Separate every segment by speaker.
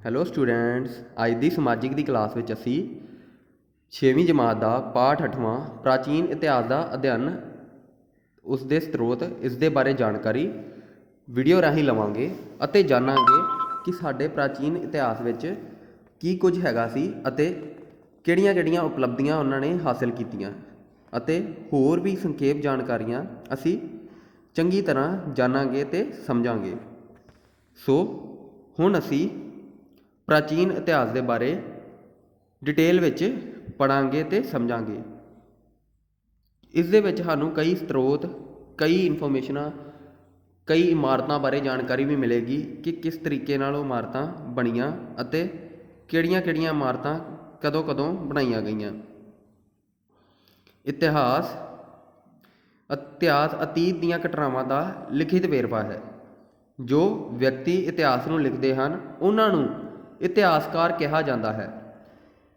Speaker 1: Hello students, ਅੱਜ ਦੀ ਸਮਾਜਿਕ ਦੀ class ਵਿੱਚ ਅਸੀਂ 6ਵੀਂ ਜਮਾਤ ਦਾ ਪਾਠ 8ਵਾਂ ਪ੍ਰਾਚੀਨ ਇਤਿਹਾਸ ਦਾ ਅਧਿਐਨ, ਉਸ ਦੇ ਸਰੋਤ, ਇਸ ਦੇ ਬਾਰੇ ਜਾਣਕਾਰੀ ਵੀਡੀਓ ਰਾਹੀਂ ਲਵਾਂਗੇ ਅਤੇ ਜਾਣਾਂਗੇ ਕਿ ਸਾਡੇ ਪ੍ਰਾਚੀਨ ਇਤਿਹਾਸ ਵਿੱਚ ਕੀ ਕੁਝ ਹੈਗਾ ਸੀ ਅਤੇ ਕਿਹੜੀਆਂ-ਕਿਹੜੀਆਂ ਉਪਲਬਧੀਆਂ ਉਹਨਾਂ ਨੇ ਹਾਸਿਲ ਕੀਤੀਆਂ ਅਤੇ ਹੋਰ ਵੀ ਸੰਖੇਪ ਜਾਣਕਾਰੀਆਂ ਅਸੀਂ ਚੰਗੀ ਤਰ੍ਹਾਂ ਜਾਣਾਂਗੇ ਅਤੇ ਸਮਝਾਂਗੇ। ਸੋ ਹੁਣ ਅਸੀਂ ਪ੍ਰਾਚੀਨ ਇਤਿਹਾਸ ਦੇ ਬਾਰੇ ਡਿਟੇਲ ਵਿੱਚ ਪੜ੍ਹਾਂਗੇ ਅਤੇ ਸਮਝਾਂਗੇ। ਇਸ ਦੇ ਵਿੱਚ ਸਾਨੂੰ ਕਈ ਸਰੋਤ, ਕਈ ਇਨਫੋਰਮੇਸ਼ਨਾਂ, ਕਈ ਇਮਾਰਤਾਂ ਬਾਰੇ ਜਾਣਕਾਰੀ ਵੀ ਮਿਲੇਗੀ ਕਿ ਕਿਸ ਤਰੀਕੇ ਨਾਲ ਉਹ ਇਮਾਰਤਾਂ ਬਣੀਆਂ ਅਤੇ ਕਿਹੜੀਆਂ-ਕਿਹੜੀਆਂ ਇਮਾਰਤਾਂ ਕਦੋਂ-ਕਦੋਂ ਬਣਾਈਆਂ ਗਈਆਂ। ਇਤਿਹਾਸ ਅਤੀਤ ਦੀਆਂ ਘਟਨਾਵਾਂ ਦਾ ਲਿਖਿਤ ਵੇਰਵਾ ਹੈ। ਜੋ ਵਿਅਕਤੀ ਇਤਿਹਾਸ ਨੂੰ ਲਿਖਦੇ ਹਨ ਉਹਨਾਂ ਨੂੰ ਇਤਿਹਾਸਕਾਰ ਕਿਹਾ ਜਾਂਦਾ ਹੈ।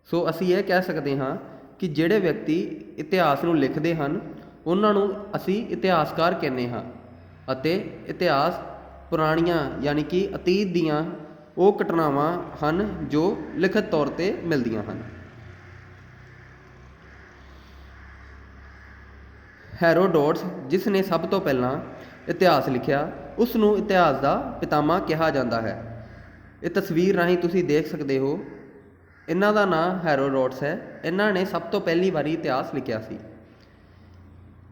Speaker 1: ਸੋ ਅਸੀਂ ਇਹ ਕਹਿ ਸਕਦੇ ਹਾਂ ਕਿ ਜਿਹੜੇ ਵਿਅਕਤੀ ਇਤਿਹਾਸ ਨੂੰ ਲਿਖਦੇ ਹਨ ਉਹਨਾਂ ਨੂੰ ਅਸੀਂ ਇਤਿਹਾਸਕਾਰ ਕਹਿੰਦੇ ਹਾਂ ਅਤੇ ਇਤਿਹਾਸ ਪੁਰਾਣੀਆਂ ਯਾਨੀ ਕਿ ਅਤੀਤ ਦੀਆਂ ਉਹ ਘਟਨਾਵਾਂ ਹਨ ਜੋ ਲਿਖਤ ਤੌਰ 'ਤੇ ਮਿਲਦੀਆਂ ਹਨ। ਹੈਰੋਡੋਟਸ, ਜਿਸ ਨੇ ਸਭ ਤੋਂ ਪਹਿਲਾਂ ਇਤਿਹਾਸ ਲਿਖਿਆ, ਉਸ ਨੂੰ ਇਤਿਹਾਸ ਦਾ ਪਿਤਾਮਾ ਕਿਹਾ ਜਾਂਦਾ ਹੈ। ਇਹ ਤਸਵੀਰ ਰਾਹੀਂ ਤੁਸੀਂ ਦੇਖ ਸਕਦੇ ਹੋ, ਇਹਨਾਂ ਦਾ ਨਾਂ ਹੈਰੋਡੋਟਸ ਹੈ। ਇਹਨਾਂ ਨੇ ਸਭ ਤੋਂ ਪਹਿਲੀ ਵਾਰੀ ਇਤਿਹਾਸ ਲਿਖਿਆ ਸੀ।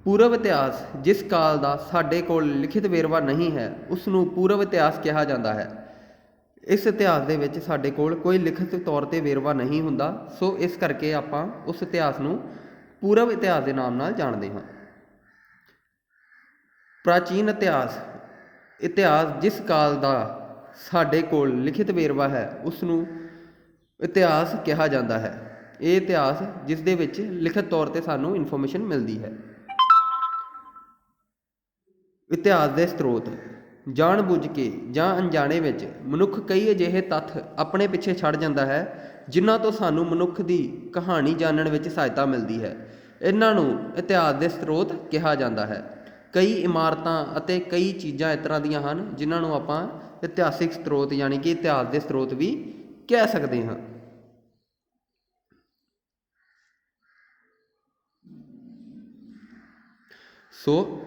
Speaker 1: ਪੂਰਵ ਇਤਿਹਾਸ, ਜਿਸ ਕਾਲ ਦਾ ਸਾਡੇ ਕੋਲ ਲਿਖਿਤ ਵੇਰਵਾ ਨਹੀਂ ਹੈ, ਉਸ ਨੂੰ ਪੂਰਵ ਇਤਿਹਾਸ ਕਿਹਾ ਜਾਂਦਾ ਹੈ। ਇਸ ਇਤਿਹਾਸ ਦੇ ਵਿੱਚ ਸਾਡੇ ਕੋਲ ਕੋਈ ਲਿਖਤ ਤੌਰ 'ਤੇ ਵੇਰਵਾ ਨਹੀਂ ਹੁੰਦਾ, ਸੋ ਇਸ ਕਰਕੇ ਆਪਾਂ ਉਸ ਇਤਿਹਾਸ ਨੂੰ ਪੂਰਵ ਇਤਿਹਾਸ ਦੇ ਨਾਮ ਨਾਲ ਜਾਣਦੇ ਹਾਂ। ਪ੍ਰਾਚੀਨ ਇਤਿਹਾਸ, ਜਿਸ ਕਾਲ ਦਾ ਸਾਡੇ ਕੋਲ ਲਿਖਿਤ ਵੇਰਵਾ ਹੈ, ਉਸ ਨੂੰ ਇਤਿਹਾਸ ਕਿਹਾ ਜਾਂਦਾ ਹੈ। ਇਹ ਇਤਿਹਾਸ ਜਿਸ ਦੇ ਵਿੱਚ ਲਿਖਤ ਤੌਰ 'ਤੇ ਸਾਨੂੰ ਇਨਫੋਰਮੇਸ਼ਨ ਮਿਲਦੀ ਹੈ। ਇਤਿਹਾਸ ਦੇ ਸਰੋਤ, ਜਾਣ ਬੁੱਝ ਕੇ ਜਾਂ ਅਣਜਾਣੇ ਵਿੱਚ ਮਨੁੱਖ ਕਈ ਅਜਿਹੇ ਤੱਥ ਆਪਣੇ ਪਿੱਛੇ ਛੱਡ ਜਾਂਦਾ ਹੈ ਜਿਨ੍ਹਾਂ ਤੋਂ ਸਾਨੂੰ ਮਨੁੱਖ ਦੀ ਕਹਾਣੀ ਜਾਣਨ ਵਿੱਚ ਸਹਾਇਤਾ ਮਿਲਦੀ ਹੈ। ਇਹਨਾਂ ਨੂੰ ਇਤਿਹਾਸ ਦੇ ਸਰੋਤ ਕਿਹਾ ਜਾਂਦਾ ਹੈ। ਕਈ ਇਮਾਰਤਾਂ ਅਤੇ ਕਈ ਚੀਜ਼ਾਂ ਇਸ ਤਰ੍ਹਾਂ ਦੀਆਂ ਹਨ ਜਿਨ੍ਹਾਂ ਨੂੰ ਆਪਾਂ ਇਤਿਹਾਸਿਕ ਸਰੋਤ ਯਾਨੀ ਕਿ ਇਤਿਹਾਸ ਦੇ ਸਰੋਤ ਵੀ ਕਹਿ ਸਕਦੇ ਹਾਂ। ਸੋ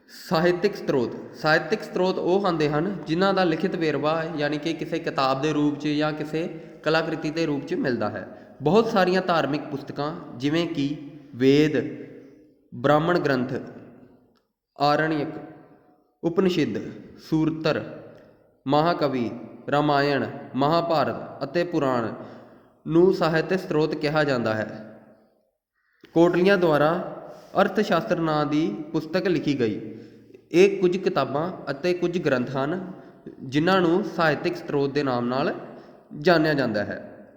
Speaker 1: ਸਾਹਿਤਿਕ ਸਰੋਤ ਉਹ ਹੁੰਦੇ ਹਨ ਜਿਨ੍ਹਾਂ ਦਾ ਲਿਖਿਤ ਵੇਰਵਾ ਯਾਨੀ ਕਿ ਕਿਸੇ ਕਿਤਾਬ ਦੇ ਰੂਪ 'ਚ ਜਾਂ ਕਿਸੇ ਕਲਾਕ੍ਰਿਤੀ ਦੇ ਰੂਪ 'ਚ ਮਿਲਦਾ ਹੈ। ਬਹੁਤ ਸਾਰੀਆਂ ਧਾਰਮਿਕ ਪੁਸਤਕਾਂ ਜਿਵੇਂ ਕਿ ਵੇਦ, ਬ੍ਰਾਹਮਣ ਗ੍ਰੰਥ, ਆਰਣਯਕ, ਉਪਨਿਸ਼ਦ, ਸੂਰਤਰ, ਮਹਾਕਾਵਿ, ਰਾਮਾਇਣ, ਮਹਾਭਾਰਤ ਅਤੇ ਪੁਰਾਣ ਨੂੰ ਸਾਹਿਤਕ ਸਰੋਤ ਕਿਹਾ ਜਾਂਦਾ ਹੈ। ਕੋਟਲੀਆਂ ਦੁਆਰਾ ਅਰਥ ਸ਼ਾਸਤਰ ਨਾਂ ਦੀ ਪੁਸਤਕ ਲਿਖੀ ਗਈ। ਇਹ ਕੁਝ ਕਿਤਾਬਾਂ ਅਤੇ ਕੁਝ ਗ੍ਰੰਥ ਹਨ ਜਿਨ੍ਹਾਂ ਨੂੰ ਸਾਹਿਤਕ ਸਰੋਤ ਦੇ ਨਾਮ ਨਾਲ ਜਾਣਿਆ ਜਾਂਦਾ ਹੈ।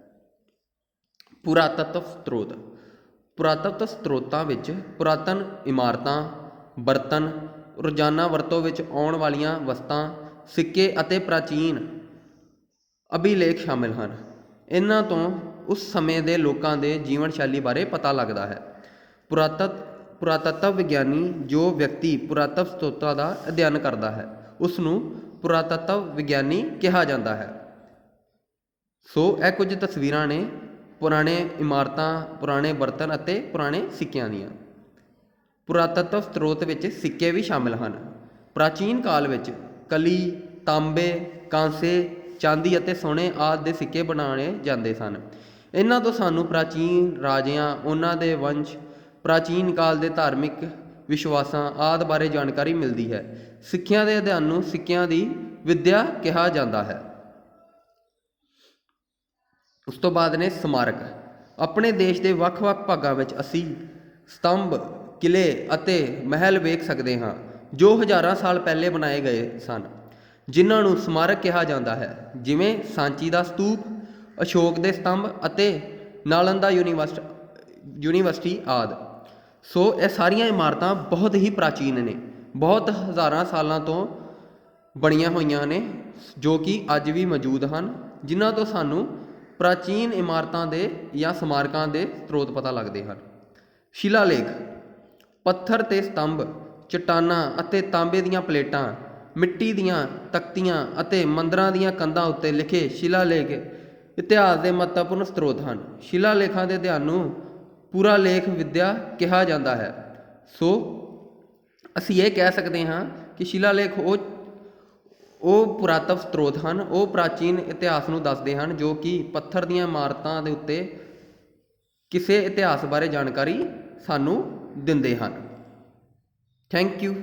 Speaker 1: ਪੁਰਾਤੱਤਵ ਸਰੋਤਾਂ ਵਿੱਚ ਪੁਰਾਤਨ ਇਮਾਰਤਾਂ, ਬਰਤਨ, ਰੋਜ਼ਾਨਾ ਵਰਤੋਂ ਵਿੱਚ ਆਉਣ ਵਾਲੀਆਂ ਵਸਤਾਂ, ਸਿੱਕੇ ਅਤੇ ਪ੍ਰਾਚੀਨ ਅਭਿਲੇਖ ਸ਼ਾਮਿਲ ਹਨ। ਇਹਨਾਂ ਤੋਂ ਉਸ ਸਮੇਂ ਦੇ ਲੋਕਾਂ ਦੇ ਜੀਵਨ ਸ਼ੈਲੀ ਬਾਰੇ ਪਤਾ ਲੱਗਦਾ ਹੈ। ਪੁਰਾਤੱਤਵ ਵਿਗਿਆਨੀ, ਜੋ ਵਿਅਕਤੀ ਪੁਰਾਤੱਤਵ ਸਰੋਤਾਂ ਦਾ ਅਧਿਐਨ ਕਰਦਾ ਹੈ, ਉਸ ਨੂੰ ਪੁਰਾਤੱਤਵ ਵਿਗਿਆਨੀ ਕਿਹਾ ਜਾਂਦਾ ਹੈ। ਸੋ ਇਹ ਕੁਝ ਤਸਵੀਰਾਂ ਨੇ ਪੁਰਾਣੇ ਇਮਾਰਤਾਂ, ਪੁਰਾਣੇ ਬਰਤਨ ਅਤੇ ਪੁਰਾਣੇ ਸਿੱਕਿਆਂ ਦੀਆਂ। ਪੁਰਾਤੱਤਵ ਸਰੋਤ ਵਿੱਚ ਸਿੱਕੇ ਵੀ ਸ਼ਾਮਿਲ ਹਨ। ਪ੍ਰਾਚੀਨ ਕਾਲ ਵਿੱਚ ਕਲੀ, ਤਾਂਬੇ, ਕਾਂਸੇ, ਚਾਂਦੀ ਅਤੇ ਸੋਨੇ ਆਦਿ ਦੇ ਸਿੱਕੇ ਬਣਾਏ ਜਾਂਦੇ ਸਨ। ਇਹਨਾਂ ਤੋਂ ਸਾਨੂੰ ਪ੍ਰਾਚੀਨ ਰਾਜਿਆਂ, ਉਹਨਾਂ ਦੇ ਵੰਸ਼, ਪ੍ਰਾਚੀਨ ਕਾਲ ਦੇ ਧਾਰਮਿਕ ਵਿਸ਼ਵਾਸਾਂ ਆਦਿ ਬਾਰੇ ਜਾਣਕਾਰੀ ਮਿਲਦੀ ਹੈ। ਸਿੱਕਿਆਂ ਦੇ ਅਧਿਐਨ ਨੂੰ ਸਿੱਕਿਆਂ ਦੀ ਵਿੱਦਿਆ ਕਿਹਾ ਜਾਂਦਾ ਹੈ। ਉਸ ਤੋਂ ਬਾਅਦ ਨੇ ਸਮਾਰਕ। ਆਪਣੇ ਦੇਸ਼ ਦੇ ਵੱਖ-ਵੱਖ ਭਾਗਾਂ ਵਿੱਚ ਅਸੀਂ ਸਤੰਭ, ਕਿਲ੍ਹੇ ਅਤੇ ਮਹਿਲ ਵੇਖ ਸਕਦੇ ਹਾਂ ਜੋ ਹਜ਼ਾਰਾਂ ਸਾਲ ਪਹਿਲੇ ਬਣਾਏ ਗਏ ਸਨ, ਜਿਨ੍ਹਾਂ ਨੂੰ ਸਮਾਰਕ ਕਿਹਾ ਜਾਂਦਾ ਹੈ, ਜਿਵੇਂ ਸਾਂਚੀ ਦਾ ਸਤੂਪ, ਅਸ਼ੋਕ ਦੇ ਸਤੰਭ ਅਤੇ ਨਾਲੰਦਾ ਯੂਨੀਵਰਸਿਟੀ ਆਦਿ। ਸੋ ਇਹ ਸਾਰੀਆਂ ਇਮਾਰਤਾਂ ਬਹੁਤ ਹੀ ਪ੍ਰਾਚੀਨ ਨੇ, ਬਹੁਤ ਹਜ਼ਾਰਾਂ ਸਾਲਾਂ ਤੋਂ ਬਣੀਆਂ ਹੋਈਆਂ ਨੇ, ਜੋ ਕਿ ਅੱਜ ਵੀ ਮੌਜੂਦ ਹਨ, ਜਿਨ੍ਹਾਂ ਤੋਂ ਸਾਨੂੰ ਪ੍ਰਾਚੀਨ ਇਮਾਰਤਾਂ ਦੇ ਜਾਂ ਸਮਾਰਕਾਂ ਦੇ ਸਰੋਤ ਪਤਾ ਲੱਗਦੇ ਹਨ। ਸ਼ਿਲਾਲੇਖ, ਪੱਥਰ 'ਤੇ ਸਤੰਭ, ਚਟਾਨਾਂ ਅਤੇ ਤਾਂਬੇ ਦੀਆਂ ਪਲੇਟਾਂ ਮਿੱਟੀ ਦੀਆਂ ਤਖਤੀਆਂ ਅਤੇ ਮੰਦਰਾਂ ਦੀਆਂ ਕੰਧਾਂ ਉੱਤੇ ਲਿਖੇ ਸ਼ਿਲਾਲੇਖ ਇਤਿਹਾਸ ਦੇ ਮਹੱਤਵਪੂਰਨ ਸਰੋਤ ਹਨ। ਸ਼ਿਲਾਲੇਖਾਂ ਦੇ ਅਧਿਐਨ ਨੂੰ ਪੂਰਾ ਲੇਖ ਵਿਦਿਆ ਕਿਹਾ ਜਾਂਦਾ ਹੈ। ਸੋ ਅਸੀਂ ਇਹ ਕਹਿ ਸਕਦੇ ਹਾਂ ਕਿ ਸ਼ਿਲਾਲੇਖ ਉਹ ਪੁਰਾਤਨ ਸਰੋਤ ਹਨ, ਉਹ ਪ੍ਰਾਚੀਨ ਇਤਿਹਾਸ ਨੂੰ ਦੱਸਦੇ ਹਨ, ਜੋ ਕਿ ਪੱਥਰ ਦੀਆਂ ਇਮਾਰਤਾਂ ਦੇ ਉੱਤੇ ਕਿਸੇ ਇਤਿਹਾਸ ਬਾਰੇ ਜਾਣਕਾਰੀ ਸਾਨੂੰ ਦਿੰਦੇ ਹਨ। Thank you.